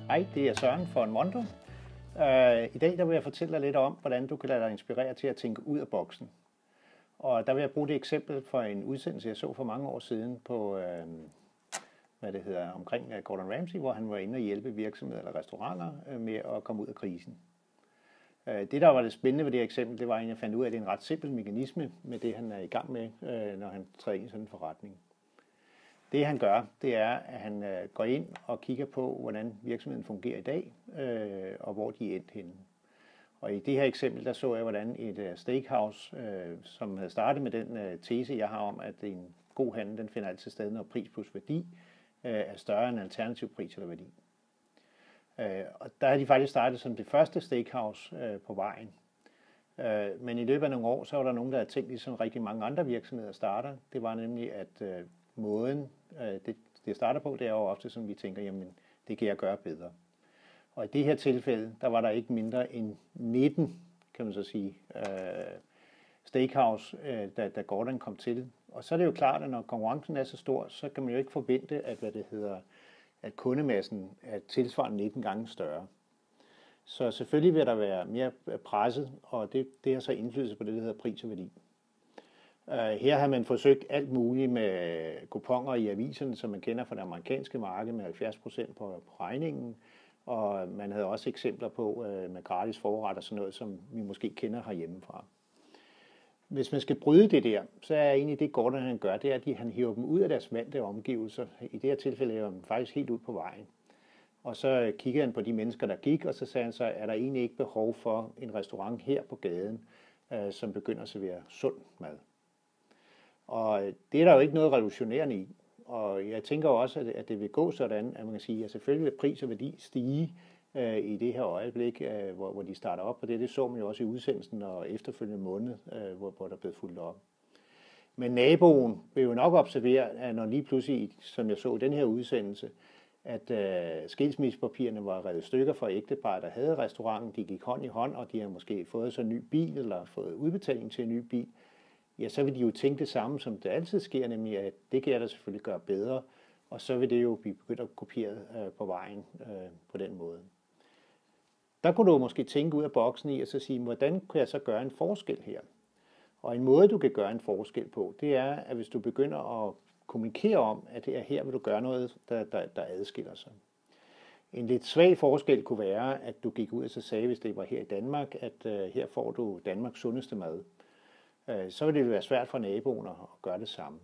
Hej, det er Søren fra Mondo. I dag vil jeg fortælle dig lidt om, hvordan du kan lade dig inspirere til at tænke ud af boksen. Og der vil jeg bruge det eksempel fra en udsendelse, jeg så for mange år siden på omkring Gordon Ramsay, hvor han var inde og hjælpe virksomheder eller restauranter med at komme ud af krisen. Det, der var det spændende ved det eksempel, det var, at jeg fandt ud af, at det er en ret simpel mekanisme med det, han er i gang med, når han træder ind i sådan en forretning. Det han gør, det er, at han går ind og kigger på, hvordan virksomheden fungerer i dag, og hvor de er endt henne. Og i det her eksempel, der så jeg, hvordan et steakhouse, som havde startet med den tese, jeg har om, at en god handel, den finder altid sted, når pris plus værdi er større end alternativ pris eller værdi. Og der har de faktisk startet som det første steakhouse på vejen. Men i løbet af nogle år, så var der nogen, der havde tænkt, ligesom rigtig mange andre virksomheder starter. Det var nemlig, at måden, det starter på, det er jo ofte sådan, vi tænker, jamen, det kan jeg gøre bedre. Og i det her tilfælde, der var der ikke mindre end 19, kan man så sige, steakhouse, da Gordon kom til. Og så er det jo klart, at når konkurrencen er så stor, så kan man jo ikke forvente, at kundemassen er tilsvarende 19 gange større. Så selvfølgelig vil der være mere presset, og det har så indflydelse på det, der hedder pris og værdi. Her har man forsøgt alt muligt med kuponer i aviserne, som man kender fra det amerikanske marked med 70% på regningen. Og man havde også eksempler på med gratis forret og sådan noget, som vi måske kender herhjemmefra. Hvis man skal bryde det der, så er egentlig det Gordon han gør, det er, at han hiver dem ud af deres vante omgivelser. I det her tilfælde er han faktisk helt ud på vejen. Og så kiggede han på de mennesker, der gik, og så sagde han så, er der egentlig ikke behov for en restaurant her på gaden, som begynder at servere sund mad. Og det er der jo ikke noget revolutionerende i. Og jeg tænker også, at det vil gå sådan, at man kan sige, at selvfølgelig vil pris og værdi stige i det her øjeblik, hvor de starter op. Og det så man jo også i udsendelsen og efterfølgende måned, hvor der blev fulgt op. Men naboen vil jo nok observere, at når lige pludselig, som jeg så i den her udsendelse, at skilsmissepapirerne var revet stykker fra ægtepar, der havde restauranten, de gik hånd i hånd, og de har måske fået så en ny bil, eller fået udbetaling til en ny bil, ja, så vil de jo tænke det samme, som det altid sker, nemlig at det kan jeg da selvfølgelig gøre bedre, og så vil det jo blive begyndt at kopiere på vejen på den måde. Der kunne du måske tænke ud af boksen i og så sige, hvordan kan jeg så gøre en forskel her? Og en måde, du kan gøre en forskel på, det er, at hvis du begynder at kommunikere om, at det er her, vil du gøre noget, der adskiller sig. En lidt svag forskel kunne være, at du gik ud og så sagde, hvis det var her i Danmark, at her får du Danmarks sundeste mad. Så vil det være svært for naboen at gøre det samme.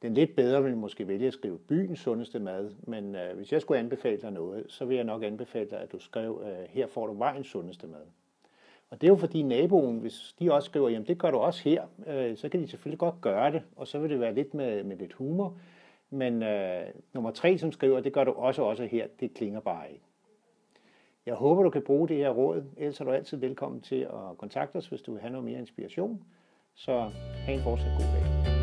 Den lidt bedre vil måske vælge at skrive byens sundeste mad, men hvis jeg skulle anbefale dig noget, så vil jeg nok anbefale dig, at du skrev, her får du vejens sundeste mad. Og det er jo fordi naboen, hvis de også skriver, jamen det gør du også her, så kan de selvfølgelig godt gøre det, og så vil det være lidt med lidt humor. Men nummer 3, som skriver, det gør du også her, det klinger bare ikke. Jeg håber, du kan bruge det her råd, ellers er du altid velkommen til at kontakte os, hvis du vil have noget mere inspiration. Så have en fortsat god dag.